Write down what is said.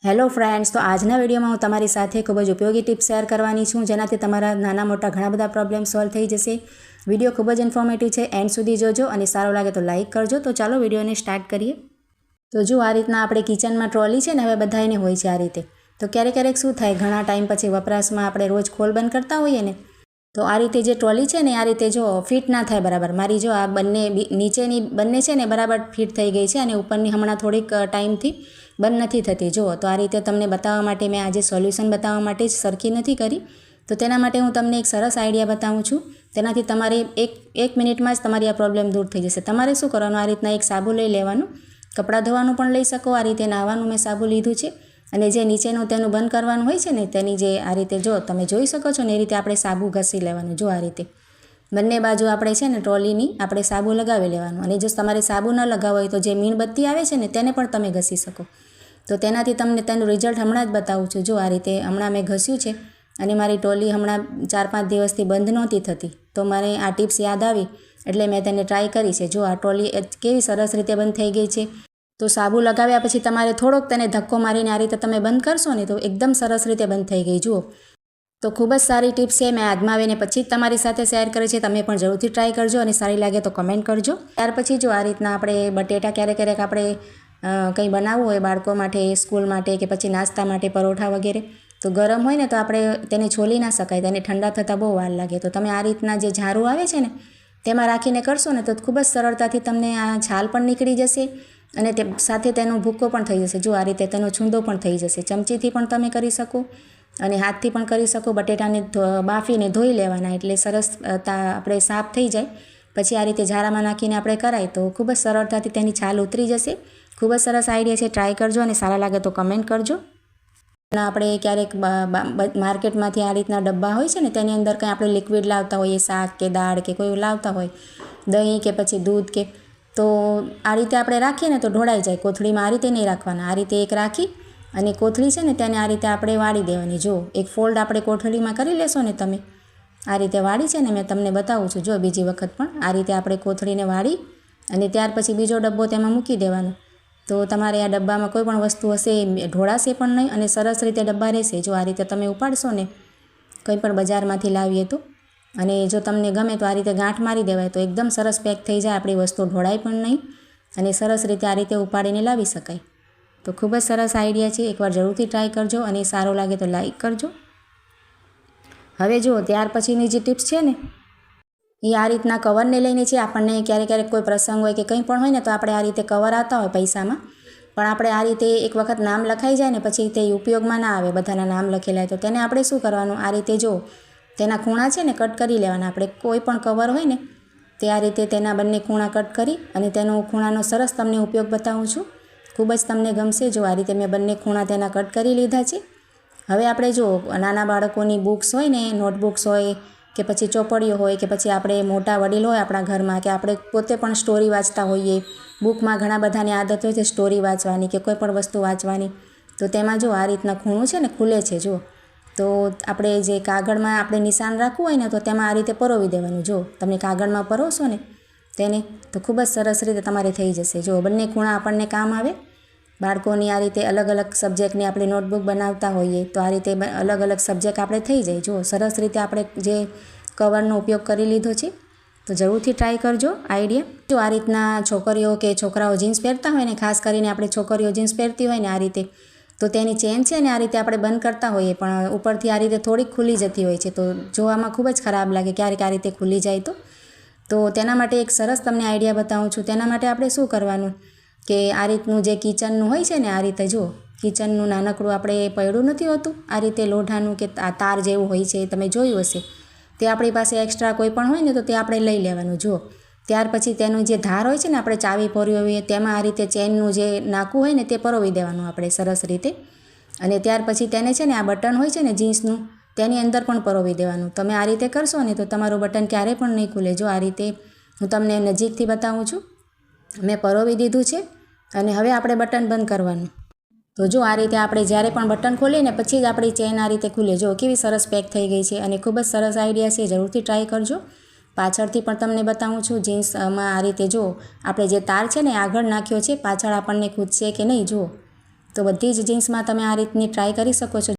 Hello friends, તો આજના વિડીયોમાં હું તમારી સાથે ખૂબ જ ઉપયોગી ટિપ્સ શેર કરવાની છું, જેનાથી તમારા નાના મોટા ઘણા બધા પ્રોબ્લેમ સોલ્વ થઈ જશે. વિડીયો ખૂબ જ ઇન્ફોર્મેટિવ છે, એન્ડ સુધી જોજો અને સારો લાગે તો લાઇક કરજો. તો ચાલો વિડીયોને સ્ટાર્ટ કરીએ. તો જો આ રીતના આપણે કિચનમાં ટ્રોલી છે ને, હવે બધાને હોય છે આ રીતે. તો ક્યારેક શું થાય, ઘણા ટાઈમ પછી વપરાશમાં આપણે રોજ ખોલ બંધ કરતા હોઈએ ને, તો આ રીતે જે ટ્રોલી છે ને, આ રીતે જો ફિટ ના થાય બરાબર. મારી જો આ બંને નીચેની બંને છે ને બરાબર ફિટ થઈ ગઈ છે, અને ઉપરની હમણાં થોડીક ટાઈમથી બંધ નથી થતી. જુઓ, તો આ રીતે તમને બતાવવા માટે મેં આજે સોલ્યુશન બતાવવા માટે જ સરખી નથી કરી. તો તેના માટે હું તમને એક સરસ આઈડિયા બતાવું છું. તેનાથી તમારે એક મિનિટમાં જ તમારી આ પ્રોબ્લેમ દૂર થઈ જશે. તમારે શું કરવાનું, આ રીતના એક સાબુ લઈ લેવાનું. કપડાં ધોવાનું પણ લઈ શકો, આ રીતે નાહવાનું મેં સાબુ લીધું છે. અને જે નીચેનું તેનું બંધ કરવાનું હોય છે ને, તેની જે આ રીતે જો તમે જોઈ શકો છો ને, એ રીતે આપણે સાબુ ઘસી લેવાનું. જો આ રીતે બંને બાજુ આપણે છે ને ટ્રોલીની આપણે સાબુ લગાવી લેવાનું. અને જો તમારે સાબુ ન લગાવો હોય તો જે મીણબત્તી આવે છે ને, તેને પણ તમે ઘસી શકો. તો તેનાથી તમને તેનું રિઝલ્ટ હમણાં જ બતાવું છું. જો આ રીતે હમણાં મેં ઘસ્યું છે, અને મારી ટ્રોલી હમણાં 4-5 દિવસથી બંધ નહોતી થતી. તો મને આ ટિપ્સ યાદ આવી એટલે મેં તેને ટ્રાય કરી છે. જો આ ટ્રોલી કેવી સરસ રીતે બંધ થઈ ગઈ છે. તો સાબુ લગાવ્યા પછી તમારે થોડોક તેને ધક્કો મારીને આ રીતે તમે બંધ કરશો ને, તો એકદમ સરસ રીતે બંધ થઈ ગઈ. જુઓ, તો ખૂબ જ સારી ટિપ્સ છે. મેં આજમાવીને પછી જ તમારી સાથે શેર કરી છે. તમે પણ જરૂરથી ટ્રાય કરજો, અને સારી લાગે તો કમેન્ટ કરજો. ત્યાર પછી જો આ રીતના આપણે બટેટા ક્યારેક આપણે કંઈ બનાવવું હોય બાળકો માટે, સ્કૂલ માટે, કે પછી નાસ્તા માટે, પરોઠા વગેરે, તો ગરમ હોય ને તો આપણે તેને છોલી ના શકાય, તેને ઠંડા થતાં બહુ વાર લાગે. તો તમે આ રીતના જે ઝારું આવે છે ને, તેમાં રાખીને કરશો ને, તો ખૂબ જ સરળતાથી તમને આ છાલ પણ નીકળી જશે, અને તે સાથે તેનો ભૂક્કો પણ થઈ જશે. જો આ રીતે તેનો છૂંદો પણ થઈ જશે. ચમચીથી પણ તમે કરી શકો, અને હાથથી પણ કરી શકો. બટેટાને બાફીને ધોઈ લેવાના, એટલે સરસ આપણે સાફ થઈ જાય. પછી આ રીતે ઝારામાં નાખીને આપણે કરાય તો ખૂબ જ સરળતાથી તેની છાલ ઉતરી જશે. ખૂબ જ સરસ આઈડિયા છે, ટ્રાય કરજો, અને સારા લાગે તો કમેન્ટ કરજો. આપણે ક્યારેક માર્કેટમાંથી આ રીતના ડબ્બા હોય છે ને, તેની અંદર કંઈ આપણે લિક્વિડ લાવતા હોઈએ, શાક કે દાળ કે કોઈ લાવતા હોય, દહીં કે પછી દૂધ કે, તો આ રીતે આપણે રાખીએ ને તો ઢોળાઈ જાય. કોથળીમાં આ રીતે નહીં રાખવાના. આ રીતે એક રાખી અને કોથળી છે ને, તેને આ રીતે આપણે વાળી દેવાની. જો એક ફોલ્ડ આપણે કોથળીમાં કરી લેશો ને, તમે આ રીતે વાળી છે ને, મેં તમને બતાવું છું. જો બીજી વખત પણ આ રીતે આપણે કોથળીને વાળી, અને ત્યાર પછી બીજો ડબ્બો તેમાં મૂકી દેવાનો. તો તમારે આ ડબ્બામાં કોઈ પણ વસ્તુ હશે એ ઢોળાશે પણ નહીં, અને સરસ રીતે ડબ્બા રહેશે. જો આ રીતે તમે ઉપાડશો ને, કંઈ પણ બજારમાંથી લાવીએ તો, અને જો તમને ગમે તો આ રીતે ગાંઠ મારી દેવાય, તો એકદમ સરસ પેક થઈ જાય. આપણી વસ્તુ ઢોળાય પણ નહીં, અને સરસ રીતે આ રીતે ઉપાડીને લાવી શકાય. તો ખૂબ જ સરસ આઈડિયા છે. એકવાર જરૂરથી ટ્રાય કરજો, અને સારો લાગે તો લાઈક કરજો. હવે જુઓ, ત્યાર પછીની જે ટિપ્સ છે ને, એ આ રીતના કવરને લઈને છે. આપણને ક્યારેક કોઈ પ્રસંગ હોય કે કંઈ પણ હોય ને, તો આપણે આ રીતે કવર આવતા હોય પૈસામાં, પણ આપણે આ રીતે એક વખત નામ લખાઈ જાય ને, પછી તે ઉપયોગમાં ના આવે, બધાના નામ લખેલા હોય, તો તેને આપણે શું કરવાનું, આ રીતે જો તેના ખૂણા છે ને કટ કરી લેવાના. આપણે કોઈ પણ કવર હોય ને, તે આ રીતે તેના બંને ખૂણા કટ કરી, અને તેનો ખૂણાનો સરસ તમને ઉપયોગ બતાવું છું. ખૂબ જ તમને ગમશે. જો આ રીતે મેં બંને ખૂણા તેના કટ કરી લીધા છે. હવે આપણે જો નાના બાળકોની બુક્સ હોય ને, નોટબુક્સ હોય, કે પછી ચોપડીઓ હોય, કે પછી આપણે મોટા વડીલ હોય આપણા ઘરમાં, કે આપણે પોતે પણ સ્ટોરી વાંચતા હોઈએ. બુકમાં ઘણા બધાની આદત હોય છે સ્ટોરી વાંચવાની કે કોઈ પણ વસ્તુ વાંચવાની. તો તેમાં જો આ રીતના ખૂણું છે ને, ખુલે છે. જો તો આપણે જે કાગળમાં આપણે નિશાન રાખવું હોય ને, તો તેમાં આ રીતે પરોવી દેવાનું. જો તમે કાગળમાં પરોવશો ને તેને, તો ખૂબ જ સરસ રીતે તમારે થઈ જશે. જો બંને ખૂણા આપણને કામ આવે. બાળકોની આ રીતે અલગ અલગ સબ્જેક્ટની આપણે નોટબુક બનાવતા હોઈએ, તો આ રીતે અલગ અલગ સબ્જેક્ટ આપણે થઈ જાય. જો સરસ રીતે આપણે જે કવરનો ઉપયોગ કરી લીધો છે. તો જરૂરથી ટ્રાય કરજો આઈડિયા. જો આ રીતના છોકરીઓ કે છોકરાઓ જીન્સ પહેરતા હોય ને, ખાસ કરીને આપણે છોકરીઓ જીન્સ પહેરતી હોય ને આ રીતે, તો તેની ચેન છે ને આ રીતે આપણે બંધ કરતા હોઈએ, પણ ઉપરથી આ રીતે થોડીક ખુલી જતી હોય છે. તો જોવામાં ખૂબ જ ખરાબ લાગે ક્યારેક આ રીતે ખુલી જાય તો તેના માટે એક સરસ તમને આઈડિયા બતાવું છું. તેના માટે આપણે શું કરવાનું, કે આ રીતનું જે કિચનનું હોય છે ને, આ રીતે જો કિચનનું નાનકડું આપણે પૈડું નથી હોતું, આ રીતે લોઢાનું કે આ તાર જેવું હોય છે, તમે જોયું હશે. તે આપણી પાસે એક્સ્ટ્રા કોઈ પણ હોય ને, તો તે આપણે લઈ લેવાનું. જુઓ, ત્યાર પછી તેનું જે ધાર હોય છે ને, આપણે ચાવી પરોવી હોય, તેમાં આ રીતે ચેનનું જે નાકું હોય ને, તે પરોવી દેવાનું આપણે સરસ રીતે. અને ત્યાર પછી તેને છે ને, આ બટન હોય છે ને જીન્સનું, તેની અંદર પણ પરોવી દેવાનું. તમે આ રીતે કરશો ને, તો તમારું બટન ક્યારેય પણ નહીં ખુલે. જો આ રીતે હું તમને નજીકથી બતાવું છું. મેં પરોવી દીધું છે, અને હવે આપણે બટન બંધ કરવાનું. તો જો આ રીતે આપણે જ્યારે પણ બટન ખોલીએ ને, પછી જ આપણી ચેન આ રીતે ખુલે. જો કેવી સરસ પેક થઈ ગઈ છે, અને ખૂબ જ સરસ આઈડિયા છે. જરૂરથી ટ્રાય કરજો. પાછળથી પણ તમને બતાવું છું. જીન્સમાં આ રીતે જો આપણે જે તાર છે ને આગળ નાખ્યો છે, પાછળ આપણને ખૂદશે કે નહીં. જુઓ, તો બધી જ જીન્સમાં તમે આ રીતની ટ્રાય કરી શકો છો।